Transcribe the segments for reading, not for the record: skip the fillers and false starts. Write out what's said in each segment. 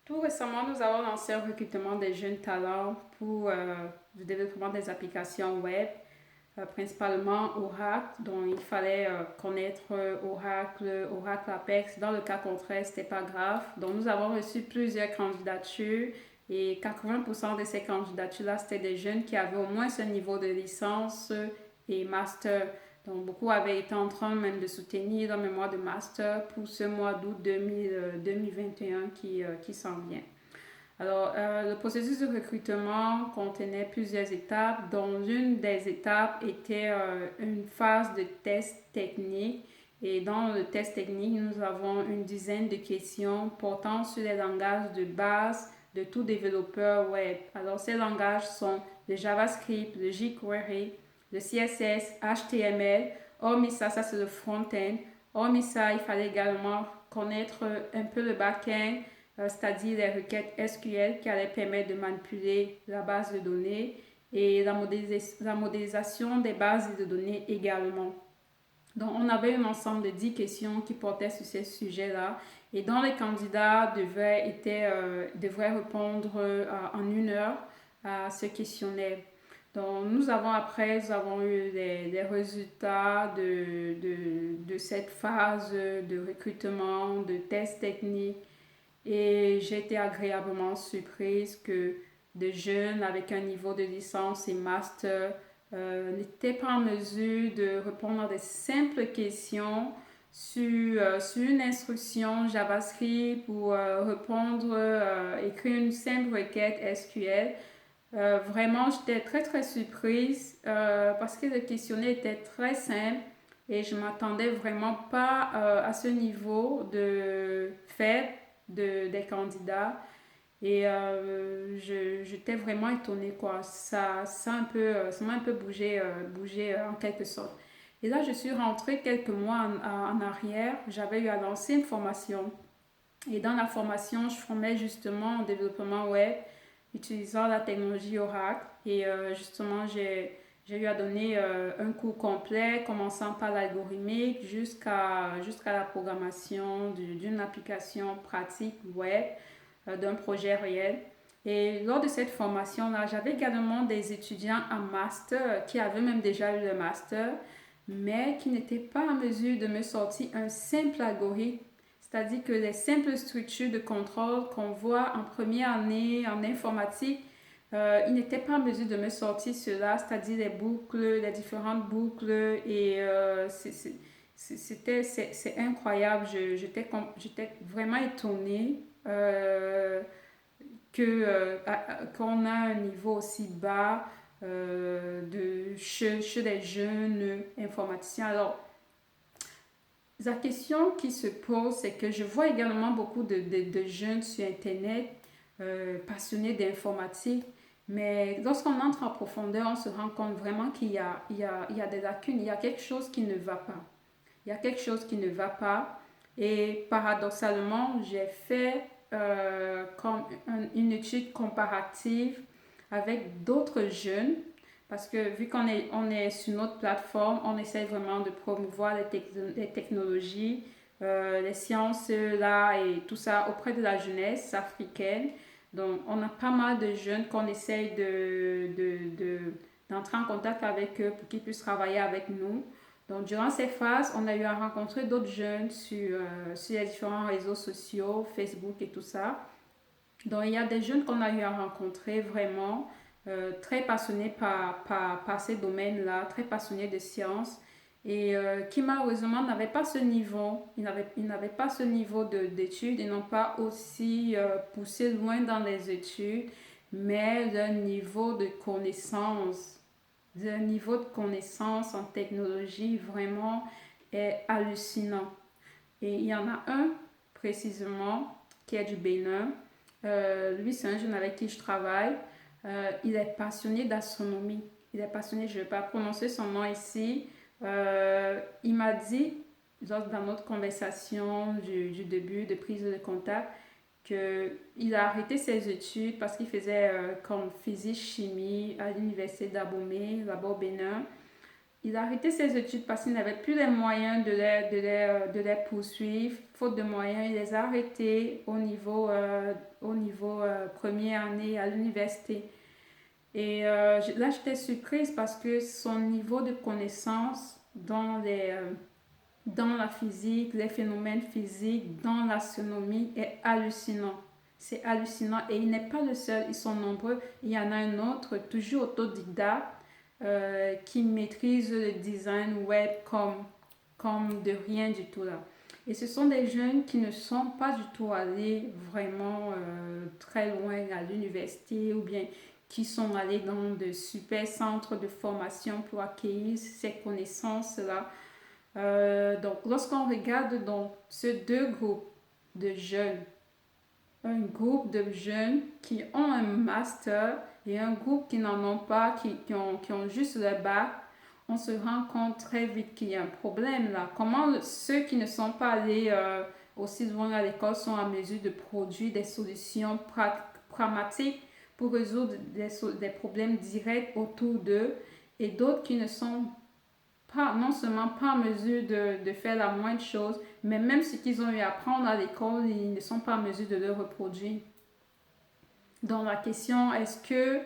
Tout récemment, nous avons lancé un recrutement des jeunes talents pour le développement des applications web, principalement Oracle. Donc, il fallait connaître Oracle Apex. Dans le cas contraire, c'était pas grave. Donc, nous avons reçu plusieurs candidatures et 80% de ces candidatures-là, c'était des jeunes qui avaient au moins ce niveau de licence et master. Donc, beaucoup avaient été en train même de soutenir leur mémoire de master pour ce mois d'août 2021 qui s'en vient. Alors, le processus de recrutement contenait plusieurs étapes, dont une des étapes était une phase de test technique. Et dans le test technique, nous avons une dizaine de questions portant sur les langages de base de tout développeur web. Alors, ces langages sont le JavaScript, le jQuery, le CSS, HTML. Hormis ça, ça c'est le front-end. Hormis ça, il fallait également connaître un peu le back-end, c'est-à-dire les requêtes SQL qui allaient permettre de manipuler la base de données et la modélisation des bases de données également. Donc, on avait un ensemble de 10 questions qui portaient sur ces sujets-là et dont les candidats devraient répondre en 1 heure à ce questionnaire. Donc, nous avons eu les résultats de cette phase de recrutement, de tests techniques et j'ai été agréablement surprise que des jeunes avec un niveau de licence et master n'étaient pas en mesure de répondre à des simples questions sur une instruction JavaScript ou écrire une simple requête SQL. Vraiment, j'étais très très surprise parce que le questionnaire était très simple et je m'attendais vraiment pas à ce niveau de fait des candidats. Et j'étais vraiment étonnée, quoi. Ça m'a un peu bougé en quelque sorte. Et là, je suis rentrée quelques mois en arrière. J'avais eu à lancer une formation. Et dans la formation, je formais justement en développement web utilisant la technologie Oracle. Et justement, j'ai eu à donner un cours complet, commençant par l'algorithmique jusqu'à la programmation d'une application pratique web, d'un projet réel. Et lors de cette formation-là, j'avais également des étudiants en master qui avaient même déjà eu le master, mais qui n'étaient pas en mesure de me sortir un simple algorithme, c'est-à-dire que les simples structures de contrôle qu'on voit en première année en informatique, ils n'étaient pas en mesure de me sortir cela, c'est-à-dire les boucles, les différentes boucles, et c'est incroyable. J'étais vraiment étonnée qu'on a un niveau aussi bas chez les jeunes informaticiens. Alors, la question qui se pose, c'est que je vois également beaucoup de jeunes sur Internet passionnés d'informatique, mais lorsqu'on entre en profondeur, on se rend compte vraiment qu'il y a des lacunes, il y a quelque chose qui ne va pas. Il y a quelque chose qui ne va pas. Et paradoxalement, j'ai fait une étude comparative avec d'autres jeunes parce que vu on est sur notre plateforme, on essaie vraiment de promouvoir les technologies, les sciences là et tout ça auprès de la jeunesse africaine. Donc, on a pas mal de jeunes qu'on essaye d'entrer en contact avec eux pour qu'ils puissent travailler avec nous. Donc, durant ces phases, on a eu à rencontrer d'autres jeunes sur les différents réseaux sociaux, Facebook et tout ça. Donc, il y a des jeunes qu'on a eu à rencontrer vraiment très passionnés par ces domaines-là, très passionnés de sciences et qui malheureusement n'avaient pas ce niveau, ils n'avaient pas ce niveau d'études, ils n'ont pas aussi poussé loin dans les études, mais le niveau de connaissance en technologie vraiment est hallucinant. Et il y en a un précisément qui est du Bénin. Lui, c'est un jeune avec qui je travaille. Il est passionné d'astronomie. Il est passionné, je ne vais pas prononcer son nom ici. Il m'a dit, dans notre conversation du début de prise de contact, qu'il a arrêté ses études parce qu'il faisait comme physique-chimie à l'université d'Abomey, là-bas au Bénin. il a arrêté ses études parce qu'il n'avait plus les moyens de les poursuivre. Faute de moyens, il les a arrêtés au niveau première année à l'université. Et là, j'étais surprise parce que son niveau de connaissance dans la physique, les phénomènes physiques, dans l'astronomie est hallucinant. C'est hallucinant et il n'est pas le seul, ils sont nombreux. Il y en a un autre, toujours autodidacte, qui maîtrise le design web comme de rien du tout là. Et ce sont des jeunes qui ne sont pas du tout allés vraiment très loin à l'université ou bien qui sont allés dans de super centres de formation pour acquérir ces connaissances-là. Donc, lorsqu'on regarde donc ces deux groupes de jeunes, un groupe de jeunes qui ont un master et un groupe qui n'en ont pas, qui ont juste le bac, on se rend compte très vite qu'il y a un problème là. Comment ceux qui ne sont pas allés aussi loin à l'école sont en mesure de produire des solutions pragmatiques pour résoudre des problèmes directs autour d'eux et d'autres qui ne sont pas, non seulement pas en mesure de faire la moindre chose, mais même ce qu'ils ont eu à apprendre à l'école, ils ne sont pas en mesure de le reproduire. Donc la question, est-ce que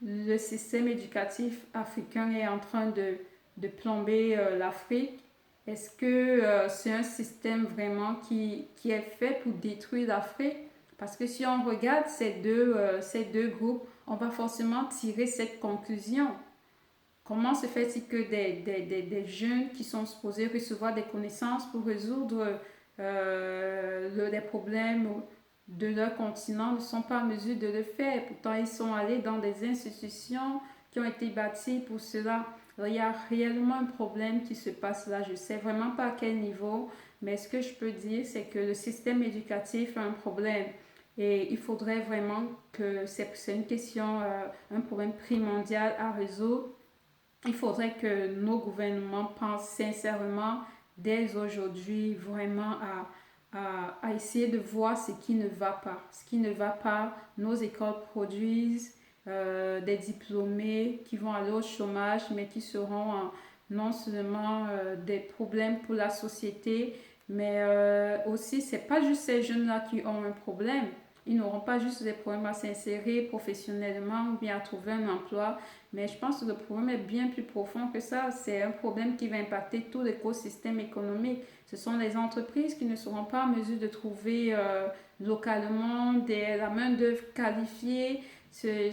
le système éducatif africain est en train de plomber l'Afrique? Est-ce que c'est un système vraiment qui est fait pour détruire l'Afrique? Parce que si on regarde ces deux groupes, on va forcément tirer cette conclusion. Comment se fait-il que des jeunes qui sont supposés recevoir des connaissances pour résoudre des problèmes de leur continent ne sont pas en mesure de le faire? Pourtant, ils sont allés dans des institutions qui ont été bâties pour cela. Alors, il y a réellement un problème qui se passe là. Je ne sais vraiment pas à quel niveau, mais ce que je peux dire, c'est que le système éducatif a un problème. Et il faudrait vraiment que c'est une question, un problème primordial à résoudre. Il faudrait que nos gouvernements pensent sincèrement dès aujourd'hui vraiment à essayer de voir ce qui ne va pas. Ce qui ne va pas, nos écoles produisent des diplômés qui vont aller au chômage, mais qui seront non seulement des problèmes pour la société, mais aussi, c'est pas juste ces jeunes-là qui ont un problème. Ils n'auront pas juste des problèmes à s'insérer professionnellement ou bien à trouver un emploi, mais je pense que le problème est bien plus profond que ça. C'est un problème qui va impacter tout l'écosystème économique. Ce sont les entreprises qui ne seront pas en mesure de trouver localement la main-d'œuvre qualifiée. C'est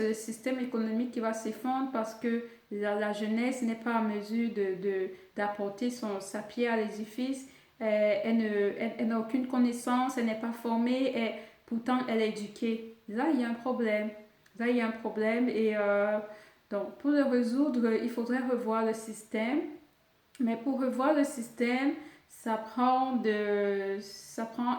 le système économique qui va s'effondrer parce que la jeunesse n'est pas en mesure d'apporter sa pierre à l'édifice. Elle n'a aucune connaissance, elle n'est pas formée, et pourtant elle est éduquée. Là, il y a un problème. Là, il y a un problème et donc pour le résoudre, il faudrait revoir le système. Mais pour revoir le système, ça prend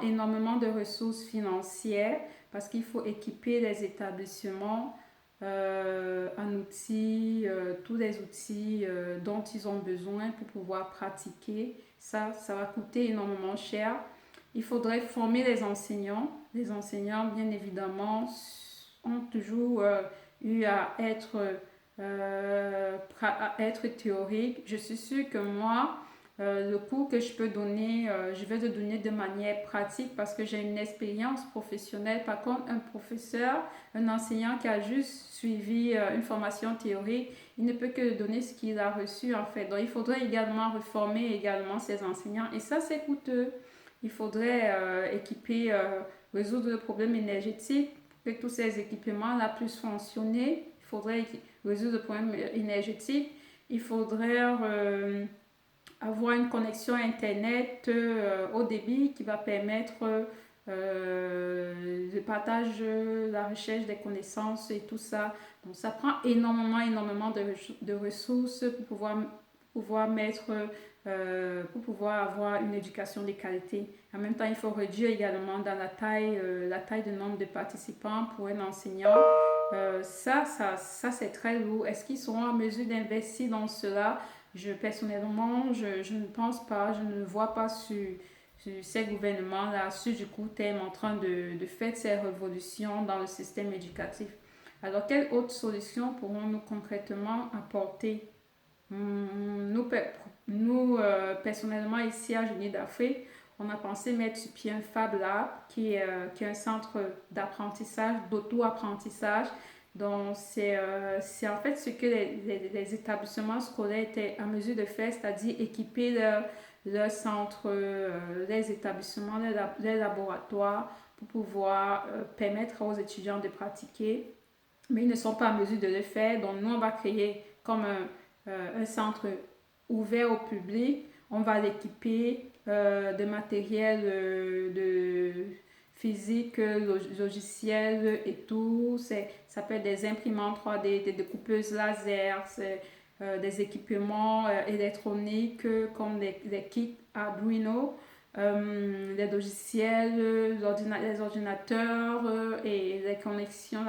énormément de ressources financières parce qu'il faut équiper les établissements en outils, tous les outils dont ils ont besoin pour pouvoir pratiquer. Ça va coûter énormément cher. Il faudrait former les enseignants. Les enseignants, bien évidemment, ont toujours eu à être théorique. Je suis sûre que moi, le cours que je peux donner, je vais le donner de manière pratique parce que j'ai une expérience professionnelle. Par contre, un professeur, un enseignant qui a juste suivi une formation théorique, il ne peut que donner ce qu'il a reçu en fait. Donc, il faudrait également reformer également ces enseignants et ça, c'est coûteux. Il faudrait résoudre le problème énergétique pour que tous ces équipements-là puissent fonctionner. Il faudrait résoudre le problème énergétique. Il faudrait avoir une connexion Internet haut débit qui va permettre le partage, la recherche des connaissances et tout ça. Donc ça prend énormément de ressources pour pour pouvoir avoir une éducation de qualité. En même temps, il faut réduire également dans la taille de nombre de participants pour un enseignant. Ça c'est très lourd. Est-ce qu'ils seront en mesure d'investir dans cela? Personnellement, je ne pense pas, je ne vois pas sur ces gouvernements-là, sur du court terme, en train de faire ces révolutions dans le système éducatif. Alors, quelles autres solutions pourrons-nous concrètement apporter? Personnellement, ici à Journée d'Afrique, on a pensé mettre sur pied un Fab Lab qui est un centre d'apprentissage, d'auto-apprentissage. Donc, c'est en fait ce que les établissements scolaires étaient en mesure de faire, c'est-à-dire équiper leur centre, les établissements, les laboratoires pour pouvoir permettre aux étudiants de pratiquer, mais ils ne sont pas en mesure de le faire. Donc, nous, on va créer comme un centre ouvert au public. On va l'équiper de matériel de physique, logiciel et tout. Ça peut être des imprimantes 3D, des découpeuses laser, des équipements électroniques comme des kits Arduino, les logiciels, les ordinateurs et la connexion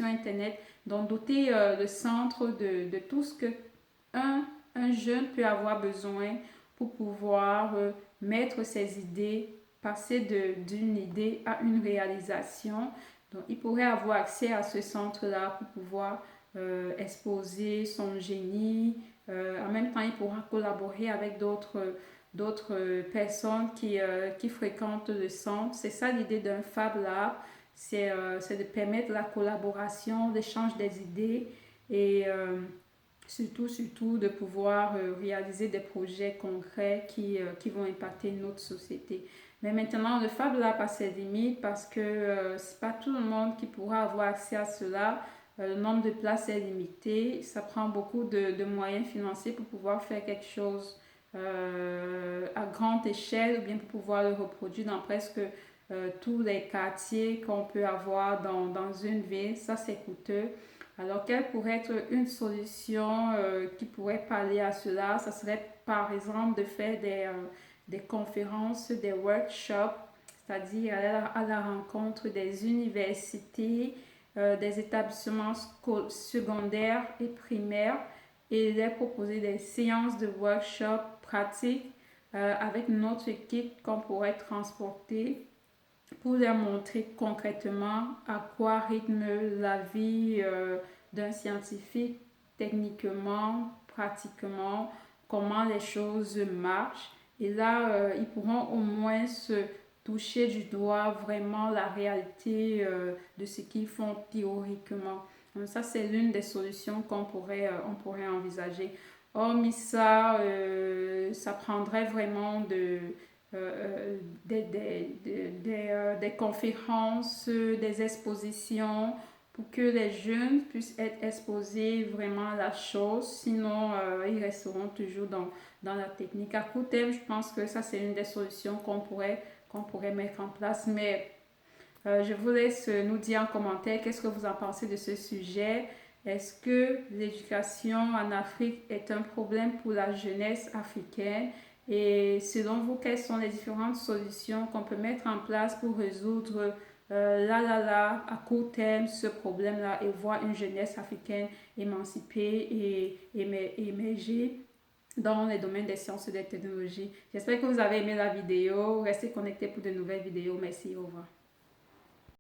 Internet. Donc, doter le centre de tout ce que un, un jeune peut avoir besoin pour pouvoir mettre ses idées, passer d'une idée à une réalisation. Donc, il pourrait avoir accès à ce centre-là pour pouvoir exposer son génie. En même temps, il pourra collaborer avec d'autres personnes qui fréquentent le centre. C'est ça l'idée d'un Fab Lab, c'est de permettre la collaboration, l'échange des idées et surtout de pouvoir réaliser des projets concrets qui vont impacter notre société. Mais maintenant, le Fab Lab a ses limites parce que c'est pas tout le monde qui pourra avoir accès à cela. Le nombre de places est limité. Ça prend beaucoup de moyens financiers pour pouvoir faire quelque chose à grande échelle ou bien pour pouvoir le reproduire dans presque tous les quartiers qu'on peut avoir dans une ville. Ça, c'est coûteux. Alors, quelle pourrait être une solution qui pourrait pallier à cela? Ça serait par exemple de faire des conférences, des workshops, c'est-à-dire aller à la rencontre des universités, des établissements secondaires et primaires et leur proposer des séances de workshops pratiques avec notre équipe qu'on pourrait transporter pour leur montrer concrètement à quoi rythme la vie d'un scientifique, techniquement, pratiquement, comment les choses marchent. Et là, ils pourront au moins se toucher du doigt vraiment la réalité de ce qu'ils font théoriquement. Donc ça, c'est l'une des solutions on pourrait envisager. Hormis ça, ça prendrait vraiment des conférences, des expositions pour que les jeunes puissent être exposés vraiment à la chose. Sinon, ils resteront toujours dans la technique. À court terme, je pense que ça, c'est une des solutions qu'on pourrait mettre en place. Mais je vous laisse nous dire en commentaire qu'est-ce que vous en pensez de ce sujet. Est-ce que l'éducation en Afrique est un problème pour la jeunesse africaine? Et selon vous, quelles sont les différentes solutions qu'on peut mettre en place pour résoudre à court terme ce problème-là et voir une jeunesse africaine émancipée et émerger dans les domaines des sciences et des technologies? J'espère que vous avez aimé la vidéo. Restez connectés pour de nouvelles vidéos. Merci, au revoir.